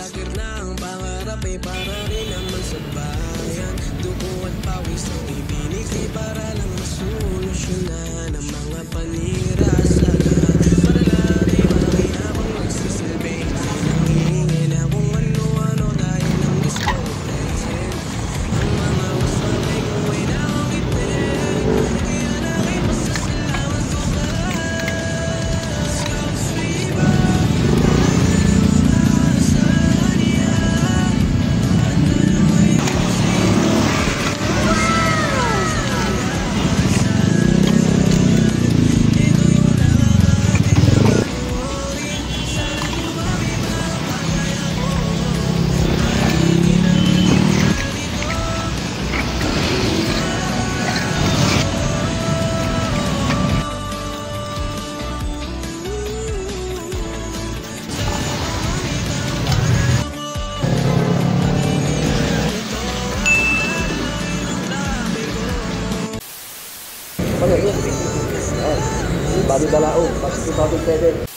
Sakir na ang pangarap ay para rin naman sa bayan. Dugo at pawis ang ibinigay para lang masolusyonan ang mga panira sa lahat. Para lang ay makihabang magsisilbi, sinangingin na kung ano-ano dahil ang discovery. Ang mga wasabay ko ay nakikitin, kaya nakipasasalamat ko ka. Bali Balaong, 2007.